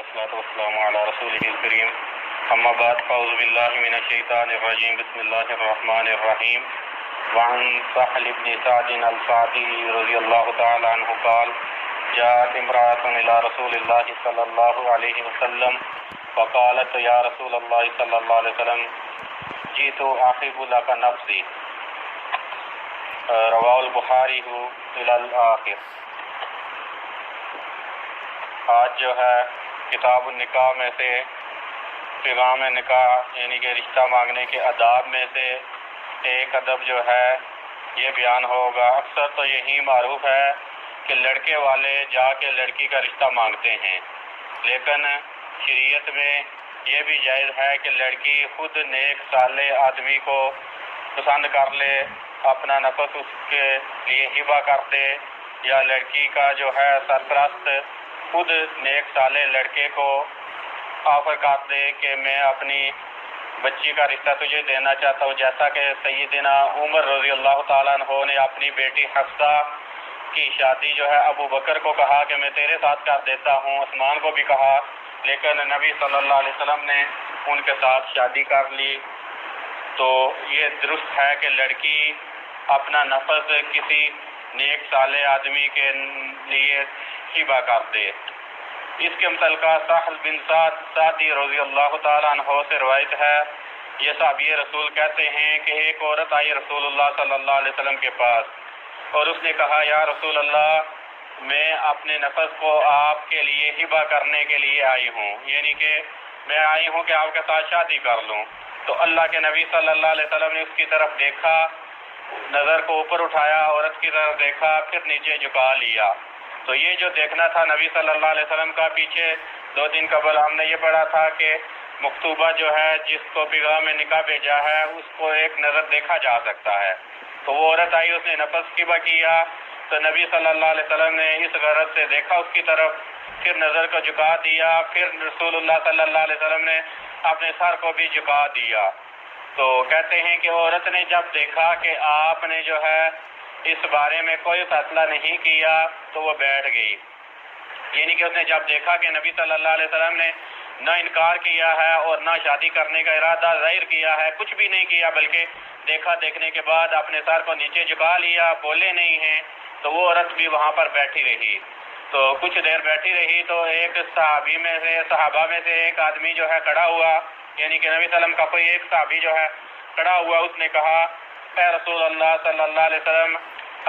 والصلاة والسلام على رسوله الكريم اما بعد فاعوذ بالله من الشيطان الرجيم بسم الله الرحمن الرحيم وعن سهل بن سعد الساعدي رضي الله تعالى عنه قال جاءت امرأة إلى رسول الله صلى الله عليه وسلم فقالت يا رسول الله صلى الله عليه وسلم جئت أحب لك نفسي رواه البخاری إلى الآخر۔ آج جو ہے کتاب النکاح میں سے پیغام نکاح یعنی کہ رشتہ مانگنے کے آداب میں سے ایک ادب جو ہے یہ بیان ہوگا۔ اکثر تو یہی معروف ہے کہ لڑکے والے جا کے لڑکی کا رشتہ مانگتے ہیں، لیکن شریعت میں یہ بھی جائز ہے کہ لڑکی خود نیک صالح آدمی کو پسند کر لے، اپنا نفس اس کے لیے ہبہ کر دے، یا لڑکی کا جو ہے سرپرست خود نیک صالح لڑکے کو آفر کر دے کہ میں اپنی بچی کا رشتہ تجھے دینا چاہتا ہوں، جیسا کہ سیدنا عمر رضی اللہ تعالیٰ عنہ نے اپنی بیٹی حفصہ کی شادی جو ہے ابو بکر کو کہا کہ میں تیرے ساتھ کر دیتا ہوں، عثمان کو بھی کہا، لیکن نبی صلی اللہ علیہ وسلم نے ان کے ساتھ شادی کر لی۔ تو یہ درست ہے کہ لڑکی اپنا نفس کسی نیک صالح آدمی کے لیے ہبہ کر دے۔ اس کے متعلقہ سہل بن سعدی رضی اللہ تعالیٰ عنہ سے روایت ہے، یہ صحابی رسول کہتے ہیں کہ ایک عورت آئی رسول اللہ صلی اللہ علیہ وسلم کے پاس اور اس نے کہا یا رسول اللہ میں اپنے نفس کو آپ کے لیے ہبہ کرنے کے لیے آئی ہوں، یعنی کہ میں آئی ہوں کہ آپ کے ساتھ شادی کر لوں۔ تو اللہ کے نبی صلی اللہ علیہ وسلم نے اس کی طرف دیکھا، نظر کو اوپر اٹھایا، عورت کی طرف دیکھا، پھر نیچے جھکا لیا۔ تو یہ جو دیکھنا تھا نبی صلی اللہ علیہ وسلم کا، پیچھے 2 دن قبل ہم نے یہ پڑھا تھا کہ مخطوبہ جو ہے جس کو پیغام نکاح بھیجا ہے اس کو ایک نظر دیکھا جا سکتا ہے۔ تو وہ عورت آئی، اس نے نفس ہبہ کیا، تو نبی صلی اللہ علیہ وسلم نے اس غرض سے دیکھا اس کی طرف، پھر نظر کو جھکا دیا، پھر رسول اللہ صلی اللہ علیہ وسلم نے اپنے سر کو بھی جھکا دیا۔ تو کہتے ہیں کہ عورت نے جب دیکھا کہ آپ نے جو ہے اس بارے میں کوئی فیصلہ نہیں کیا تو وہ بیٹھ گئی، یعنی کہ اس نے جب دیکھا کہ نبی صلی اللہ علیہ وسلم نے نہ انکار کیا ہے اور نہ شادی کرنے کا ارادہ ظاہر کیا ہے، کچھ بھی نہیں کیا، بلکہ دیکھا، دیکھنے کے بعد اپنے سر کو نیچے جھکا لیا، بولے نہیں ہیں، تو وہ عورت بھی وہاں پر بیٹھی رہی۔ تو کچھ دیر بیٹھی رہی تو ایک صحابہ میں سے ایک آدمی جو ہے کھڑا ہوا، یعنی کہ نبی صلی اللہ علیہ وسلم کا کوئی ایک صحابی جو ہے کھڑا ہوا، اس نے کہا اے رسول اللہ صلی اللہ علیہ وسلم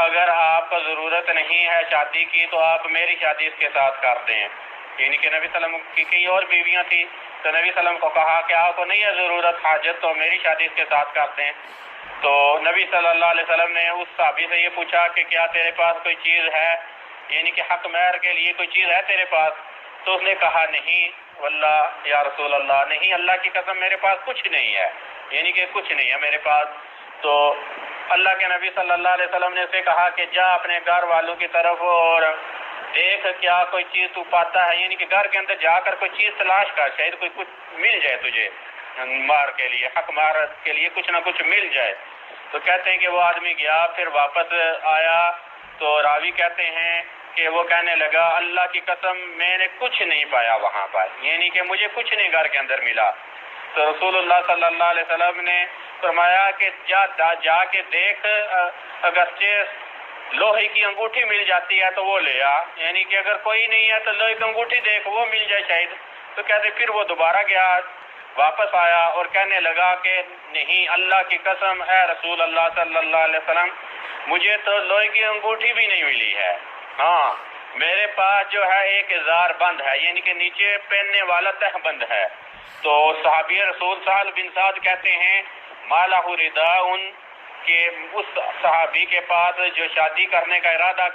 اگر آپ کو ضرورت نہیں ہے شادی کی تو آپ میری شادی اس کے ساتھ کر دیں، یعنی کہ نبی صلی اللہ علیہ وسلم کی کئی اور بیویاں تھیں، تو نبی صلی اللہ علیہ وسلم کو کہا کہ آپ کو نہیں ہے ضرورت حاجت تو میری شادی اس کے ساتھ کر دیں۔ تو نبی صلی اللہ علیہ وسلم نے اس صحابی سے یہ پوچھا کہ کیا تیرے پاس کوئی چیز ہے، یعنی کہ حق مہر کے لیے کوئی چیز ہے تیرے پاس؟ تو اس نے کہا نہیں واللہ یا رسول اللہ، نہیں اللہ کی قسم میرے پاس کچھ نہیں ہے، یعنی کہ کچھ نہیں ہے میرے پاس۔ تو اللہ کے نبی صلی اللہ علیہ وسلم نے اسے کہا کہ جا اپنے گھر والوں کی طرف اور دیکھ کیا کوئی چیز تو پاتا ہے، یعنی کہ گھر کے اندر جا کر کوئی چیز تلاش کر، شاید کوئی کچھ مل جائے تجھے مار کے لیے، حق مار کے لیے کچھ نہ کچھ مل جائے۔ تو کہتے ہیں کہ وہ آدمی گیا، پھر واپس آیا تو راوی کہتے ہیں کہ وہ کہنے لگا اللہ کی قسم میں نے کچھ نہیں پایا وہاں پر، یعنی کہ مجھے کچھ نہیں گھر کے اندر ملا۔ تو رسول اللہ صلی اللہ علیہ وسلم نے فرمایا کہ جا کے دیکھ، اگرچہ لوہے کی انگوٹھی مل جاتی ہے تو وہ لے آ، یعنی کہ اگر کوئی نہیں ہے تو لوہے کی انگوٹھی دیکھ، وہ مل جائے شاید۔ تو کہتے پھر وہ دوبارہ گیا، واپس آیا اور کہنے لگا کہ نہیں اللہ کی قسم اے رسول اللہ صلی اللہ علیہ وسلم مجھے تو لوہے کی انگوٹھی بھی نہیں ملی ہے، ہاں میرے پاس جو ہے ایک ازار بند ہے، یعنی کہ نیچے پہننے والا تہ بند ہے۔ تو صحابی رسول سہل بن سعد کہتے ہیں مالہ رداء، کہ اس صحابی کے پاس جو شادی کرنے کا ارادہ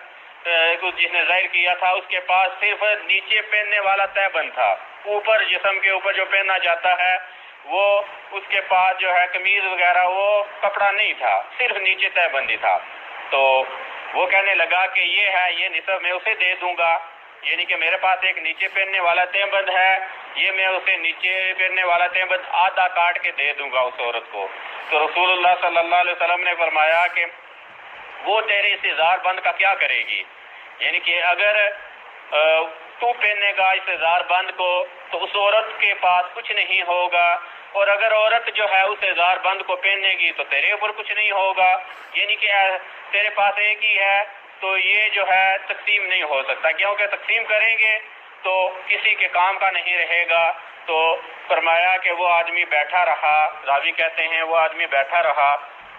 جس نے ظاہر کیا تھا اس کے پاس صرف نیچے پہننے والا تہ بند تھا، اوپر جسم کے اوپر جو پہنا جاتا ہے وہ اس کے پاس جو ہے قمیض وغیرہ وہ کپڑا نہیں تھا، صرف نیچے تہ بندی تھا۔ تو وہ کہنے لگا کہ یہ ہے یہ نصف میں اسے دے دوں گا، یعنی کہ میرے پاس ایک نیچے پہننے والا تہ بند ہے، یہ میں اسے نیچے پہننے والا تہ بند آدھا کاٹ کے دے دوں گا اس عورت کو۔ تو رسول اللہ صلی اللہ علیہ وسلم نے فرمایا کہ وہ تیرے اس ازار بند کا کیا کرے گی، یعنی کہ اگر تو پہنے گا اس ازار بند کو تو اس عورت کے پاس کچھ نہیں ہوگا، اور اگر عورت جو ہے اس ازار بند کو پہنے گی تو تیرے اوپر کچھ نہیں ہوگا، یعنی کہ تیرے پاس ایک ہی ہے تو یہ جو ہے تقسیم نہیں ہو سکتا، کیونکہ تقسیم کریں گے تو کسی کے کام کا نہیں رہے گا۔ تو فرمایا کہ وہ آدمی بیٹھا رہا، راوی کہتے ہیں وہ آدمی بیٹھا رہا،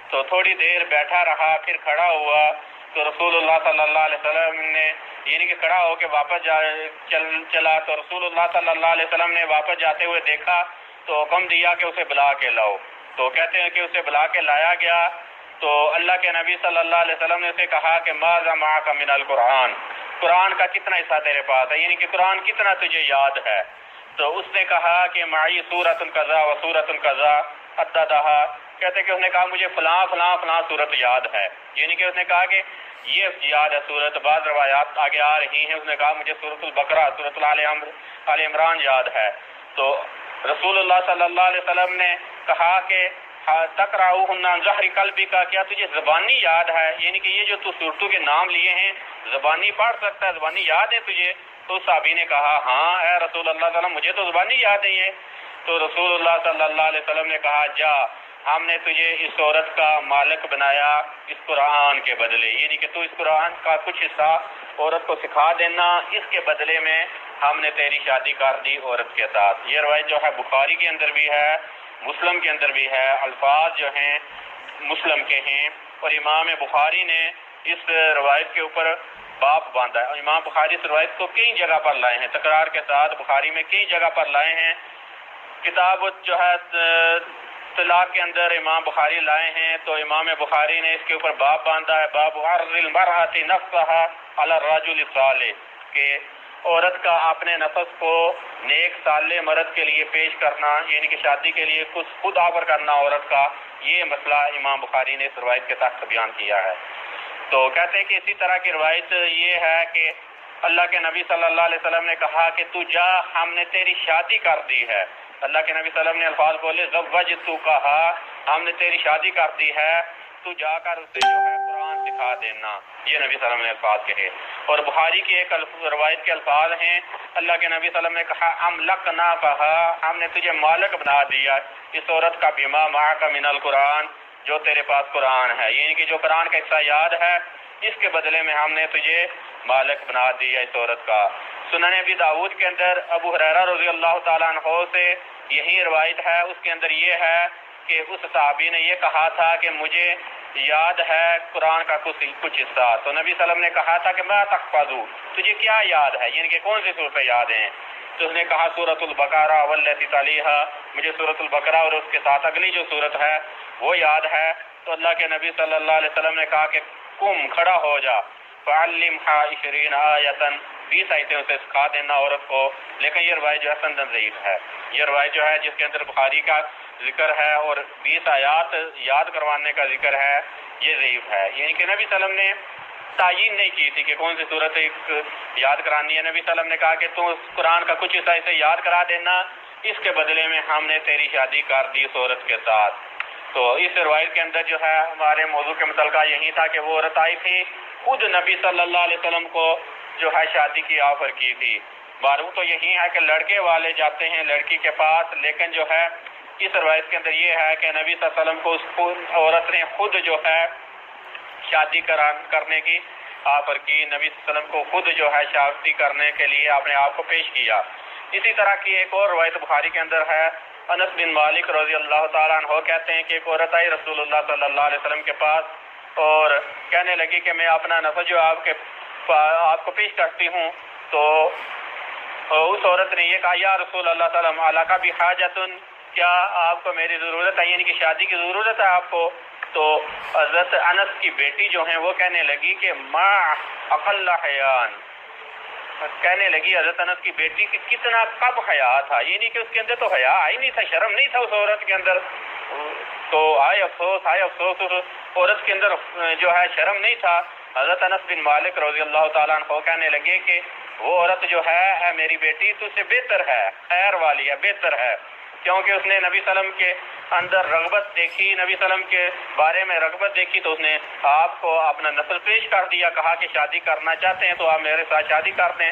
تو تھوڑی دیر بیٹھا رہا، پھر کھڑا ہوا تو رسول اللہ صلی اللہ علیہ وسلم نے یعنی کہ کھڑا ہو کے واپس چلا تو رسول اللہ صلی اللہ علیہ وسلم نے واپس جاتے ہوئے دیکھا تو حکم دیا کہ اسے بلا کے لاؤ۔ تو کہتے ہیں کہ اسے بلا کے لایا گیا تو اللہ کے نبی صلی اللہ علیہ وسلم نے اسے کہا کہ ماذا معک من القرآن، قرآن کا کتنا حصہ تیرے پاس ہے، یعنی کہ قرآن کتنا تجھے یاد ہے؟ تو اس نے کہا کہ معی سورۃ القضا و سورۃ القضا عددہا، کہتے ہیں کہ اس نے کہا مجھے فلاں فلاں فلاں صورت یاد ہے، یعنی کہ اس نے کہا کہ یہ یاد ہے صورت، بعض روایات آگے آ رہی ہیں، اس نے کہا مجھے سورۃ البقرہ، سورۃ آل عمران یاد ہے۔ تو رسول اللہ صلی اللہ علیہ وسلم نے کہا کہ تقرأہن عن ظہر قلبک، کیا تجھے زبانی یاد ہے، یعنی کہ یہ جو تو صورتوں کے نام لیے ہیں زبانی پڑھ سکتا ہے، زبانی یاد ہے تجھے؟ تو صحابی نے کہا ہاں اے رسول اللہ صلی اللہ علیہ وسلم مجھے تو زبانی یاد ہے یہ۔ تو رسول اللہ صلی اللہ علیہ وسلم نے کہا جا، ہم نے تجھے اس عورت کا مالک بنایا اس قرآن کے بدلے، یعنی کہ تو اس قرآن کا کچھ حصہ عورت کو سکھا دینا، اس کے بدلے میں ہم نے تیری شادی کر دی عورت کے ساتھ۔ یہ روایت جو ہے بخاری کے اندر بھی ہے، مسلم کے اندر بھی ہے، الفاظ جو ہیں مسلم کے ہیں، اور امام بخاری نے اس روایت کے اوپر باب باندھا ہے، اور امام بخاری اس روایت کو کئی جگہ پر لائے ہیں، تکرار کے ساتھ بخاری میں کئی جگہ پر لائے ہیں۔ کتاب جو ہے طلاق کے اندر امام بخاری لائے ہیں، تو امام بخاری نے اس کے اوپر باب باندھا ہے، باب عرض المرأة نفسها على الرجل الصالح، کہ عورت کا اپنے نفس کو نیک صالح مرد کے لیے پیش کرنا، یعنی کہ شادی کے لیے کچھ خود آور کرنا عورت کا، یہ مسئلہ امام بخاری نے اس روایت کے تحت بیان کیا ہے۔ تو کہتے ہیں کہ اسی طرح کی روایت یہ ہے کہ اللہ کے نبی صلی اللہ علیہ وسلم نے کہا کہ تو جا، ہم نے تیری شادی کر دی ہے۔ اللہ کے نبی صلی اللہ علیہ وسلم نے الفاظ بولے زوجتکھا، ہم نے تیری شادی کر دی ہے، تو جا کر اسے جو ہے قرآن سکھا دینا، یہ نبی صلی اللہ علیہ وسلم نے الفاظ کہے۔ اور بخاری کی ایک روایت کے الفاظ ہیں، اللہ کے نبی صلی اللہ علیہ وسلم نے کہا املکناکھا، ہم نے تجھے مالک بنا دیا اس عورت کا، بما معک من القرآن، جو تیرے پاس قرآن ہے، یعنی کہ جو قرآن کا حصہ یاد ہے اس کے بدلے میں ہم نے تجھے مالک بنا دیا اس عورت کا۔ سنن ابی داؤد کے اندر ابو ہریرہ رضی اللہ تعالیٰ عنہ سے یہی روایت ہے، اس کے اندر یہ ہے کہ اس صحابی نے یہ کہا تھا کہ مجھے یاد ہے قرآن کا کچھ حصہ، تو نبی صلی اللہ علیہ وسلم نے کہا تھا کہ ما تحفظ، تجھے کیا یاد ہے، یعنی کہ کون سی صورتیں یاد ہیں؟ تو اس نے کہا سورۃ البقرہ والتی تلیہا، مجھے سورۃ البقرہ اور اس کے ساتھ اگلی جو صورت ہے وہ یاد ہے۔ تو اللہ کے نبی صلی اللہ علیہ وسلم نے کہا کہ قم، کھڑا ہو جا، فعلمھا 20 آیتاً، 20 آیتیں اسے سکھا دینا عورت کو۔ لیکن یہ روایت جو ہے سندن ضعیف ہے، یہ روایت جو ہے جس کے اندر بخاری کا ذکر ہے اور 20 آیات یاد کروانے کا ذکر ہے، یہ ضعیف ہے، یعنی کہ نبی صلی اللہ علیہ وسلم نے تعین نہیں کی تھی کہ کون سی صورت یاد کرانی ہے۔ نبی صلی اللہ علیہ وسلم نے کہا کہ تو قرآن کا کچھ حصہ اسے یاد کرا دینا، اس کے بدلے میں ہم نے تیری شادی کر دی اس عورت کے ساتھ۔ تو اس روایت کے اندر جو ہے ہمارے موضوع کے متعلقہ یہی تھا کہ وہ عورت آئی تھی، خود نبی صلی اللہ علیہ وسلم کو جو ہے شادی کی آفر کی تھی۔ معلوم تو یہی ہے کہ لڑکے والے جاتے ہیں لڑکی کے پاس، لیکن جو ہے اس روایت کے اندر یہ ہے کہ نبی صلی اللہ علیہ وسلم کو اس عورت نے خود جو ہے شادی کرنے کی آفر کی، نبی صلی اللہ علیہ وسلم کو خود جو ہے شادی کرنے کے لیے اپنے آپ کو پیش کیا۔ اسی طرح کی ایک اور روایت بخاری کے اندر ہے، انس بن مالک رضی اللہ تعالیٰ عنہ کہتے ہیں کہ ایک عورت آئی رسول اللہ صلی اللہ علیہ وسلم کے پاس اور کہنے لگی کہ میں اپنا نفس جو آپ کو پیش کرتی ہوں۔ تو اس عورت نے یہ کہا یا رسول اللہ صلی اللہ علیہ وسلم علاقہ بھی حاجتن، کیا آپ کو میری ضرورت ہے، یعنی کہ شادی کی ضرورت ہے آپ کو؟ تو حضرت انس کی بیٹی جو ہیں وہ کہنے لگی کہ ما اقل حیان، کہنے لگی حضرت انس کی بیٹی کہ کتنا کب حیا تھا، یعنی کہ اس کے اندر تو حیا ہی نہیں تھا، شرم نہیں تھا اس عورت کے اندر۔ تو آئے افسوس اس عورت کے اندر جو ہے شرم نہیں تھا۔ حضرت انس بن مالک رضی اللہ تعالیٰ عنہ کہنے لگے کہ وہ عورت جو ہے میری بیٹی تو سے بہتر ہے، خیر والی ہے، بہتر ہے، کیونکہ اس نے نبی صلی اللہ علیہ وسلم کے اندر رغبت دیکھی، نبی صلی اللہ علیہ وسلم کے بارے میں رغبت دیکھی، تو اس نے آپ کو اپنا نسل پیش کر دیا، کہا کہ شادی کرنا چاہتے ہیں تو آپ میرے ساتھ شادی کر دیں۔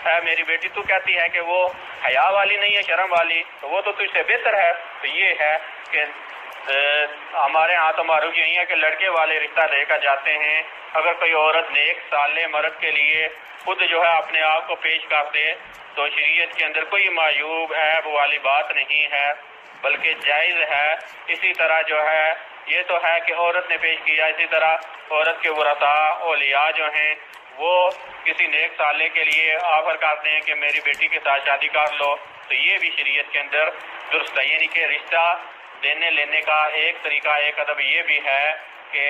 ہے میری بیٹی تو کہتی ہے کہ وہ حیا والی نہیں ہے، شرم والی، تو وہ تو تجھ سے بہتر ہے۔ تو یہ ہے کہ ہمارے ہاں تو معروف یہی ہے کہ لڑکے والے رشتہ لے کر جاتے ہیں۔ اگر کوئی عورت نیک صالح مرد کے لیے خود جو ہے اپنے آپ کو پیش کر دے تو شریعت کے اندر کوئی معیوب عیب والی بات نہیں ہے، بلکہ جائز ہے۔ اسی طرح جو ہے یہ تو ہے کہ عورت نے پیش کیا، اسی طرح عورت کے ورثاء اولیاء جو ہیں وہ کسی نیک صالح کے لیے آفر کرتے ہیں کہ میری بیٹی کے ساتھ شادی کر لو، تو یہ بھی شریعت کے اندر درست ہے۔ یعنی کہ رشتہ دینے لینے کا ایک طریقہ، ایک ادب یہ بھی ہے کہ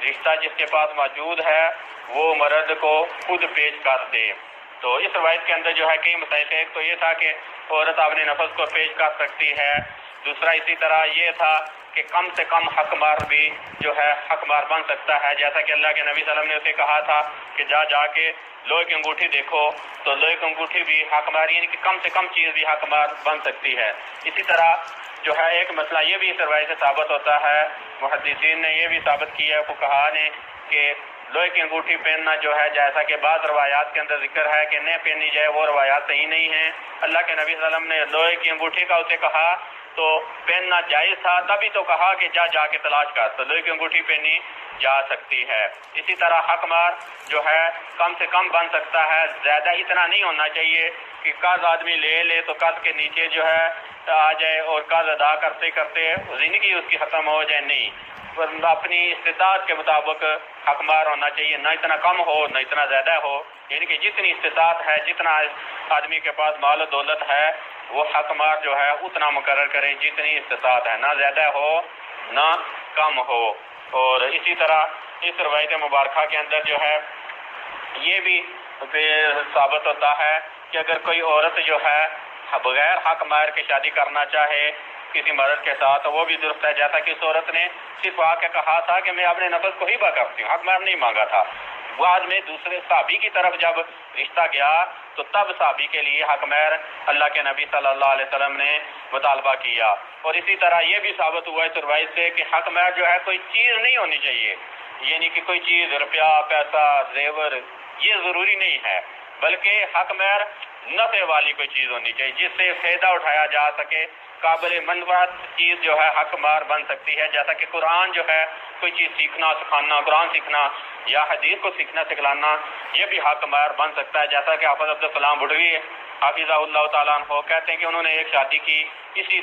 رشتہ جس کے پاس موجود ہے وہ مرد کو خود پیش کر دے۔ تو اس روایت کے اندر جو ہے کئی مسائل تھے۔ ایک تو یہ تھا کہ عورت اپنے نفس کو پیش کر سکتی ہے، دوسرا اسی طرح یہ تھا کہ کم سے کم حق مار بھی جو ہے حق مار بن سکتا ہے، جیسا کہ اللہ کے نبی صلی اللہ علیہ وسلم نے اسے کہا تھا کہ جا کے لوہے کی انگوٹھی دیکھو، تو لوہے کی انگوٹھی بھی حق مار، یعنی کہ کم سے کم چیز بھی حق مار بن سکتی ہے۔ اسی طرح جو ہے ایک مسئلہ یہ بھی اس روایت سے ثابت ہوتا ہے، محدثین نے یہ بھی ثابت کیا ہے، فقہاء نے، کہ لوہے کی انگوٹھی پہننا جو ہے جیسا کہ بعض روایات کے اندر ذکر ہے کہ نہ پہنی جائے، وہ روایات صحیح نہیں ہیں۔ اللہ کے نبی صلی اللہ علیہ وسلم نے لوہے کی انگوٹھی کا اسے کہا تو پہننا جائز تھا، تبھی تو کہا کہ جا کے تلاش کر، تو لوہے کی انگوٹھی پہنی جا سکتی ہے۔ اسی طرح حق مار جو ہے کم سے کم بن سکتا ہے، زیادہ اتنا نہیں ہونا چاہیے کہ قرض آدمی لے تو قرض کے نیچے جو ہے آ جائے اور قرض ادا کرتے کرتے زندگی اس کی ختم ہو جائے، نہیں، اپنی استطاعت کے مطابق حق مار ہونا چاہیے، نہ اتنا کم ہو نہ اتنا زیادہ ہو، یعنی کہ جتنی استطاعت ہے، جتنا آدمی کے پاس مال و دولت ہے وہ حق مار جو ہے اتنا مقرر کریں جتنی استطاعت ہے، نہ زیادہ ہو نہ کم ہو۔ اور اسی طرح اس روایت مبارکہ کے اندر جو ہے یہ بھی ثابت ہوتا ہے کہ اگر کوئی عورت جو ہے بغیر حق مہر کے شادی کرنا چاہے کسی مرد کے ساتھ تو وہ بھی درست ہے، جیسا کہ اس عورت نے صرف آ کے کہا تھا کہ میں اپنے نفس کو ہبہ کرتی ہوں، حق مہر نہیں مانگا تھا۔ بعد میں دوسرے صحابی کی طرف جب رشتہ گیا تو تب صحابی کے لیے حق مہر اللہ کے نبی صلی اللہ علیہ وسلم نے مطالبہ کیا۔ اور اسی طرح یہ بھی ثابت ہوا اس روایت سے کہ حق مہر جو ہے کوئی چیز نہیں ہونی چاہیے، یعنی کہ کوئی چیز روپیہ پیسہ زیور یہ ضروری نہیں ہے، بلکہ حق مہر نفع والی کوئی چیز ہونی چاہیے جس سے فائدہ اٹھایا جا سکے، قابل منفعت چیز جو ہے حق مار بن سکتی ہے، جیسا کہ قرآن جو ہے کوئی چیز سیکھنا سکھانا، قرآن سیکھنا یا حدیث کو سیکھنا سکھلانا یہ بھی حق مار بن سکتا ہے، جیسا کہ حافظ عبدالسلام بڑھوی حافظہ اللہ تعالیٰ عنہ کہتے ہیں کہ انہوں نے ایک شادی کی اسی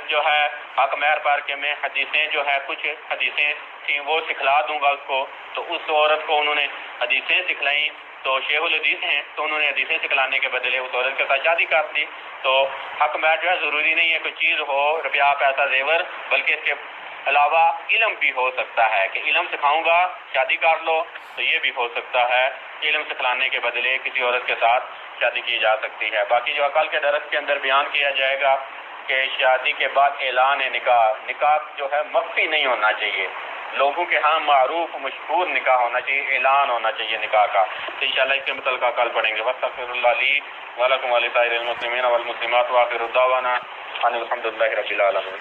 جو ہے حق مہر پر کہ میں حدیثیں جو ہے کچھ حدیثیں تھیں وہ سکھلا دوں گا اس کو، تو اس عورت کو انہوں نے حدیثیں سکھلائیں، تو شیخ الحدیث ہیں تو انہوں نے حدیثیں سکھلانے کے بدلے اس عورت کے ساتھ شادی کر دی۔ تو حق مہر جو ہے ضروری نہیں ہے کوئی چیز ہو روپیہ پیسہ زیور، بلکہ اس کے علاوہ علم بھی ہو سکتا ہے کہ علم سکھاؤں گا شادی کر لو، تو یہ بھی ہو سکتا ہے، علم سکھلانے کے بدلے کسی عورت کے ساتھ شادی کی جا سکتی ہے۔ باقی جو کل کے درس کے اندر بیان کیا جائے گا کہ شادی کے بعد اعلان نکاح جو ہے مخفی نہیں ہونا چاہیے، لوگوں کے ہاں معروف مشہور نکاح ہونا چاہیے، اعلان ہونا چاہیے نکاح کا۔ تو انشاءاللہ اس کے متعلقہ کل پڑھیں گے۔ واستغفر اللہ لی ولکم ولسائر المسلمین والمسلمات وآخر دعوانا ان الحمد للہ رب العالمین۔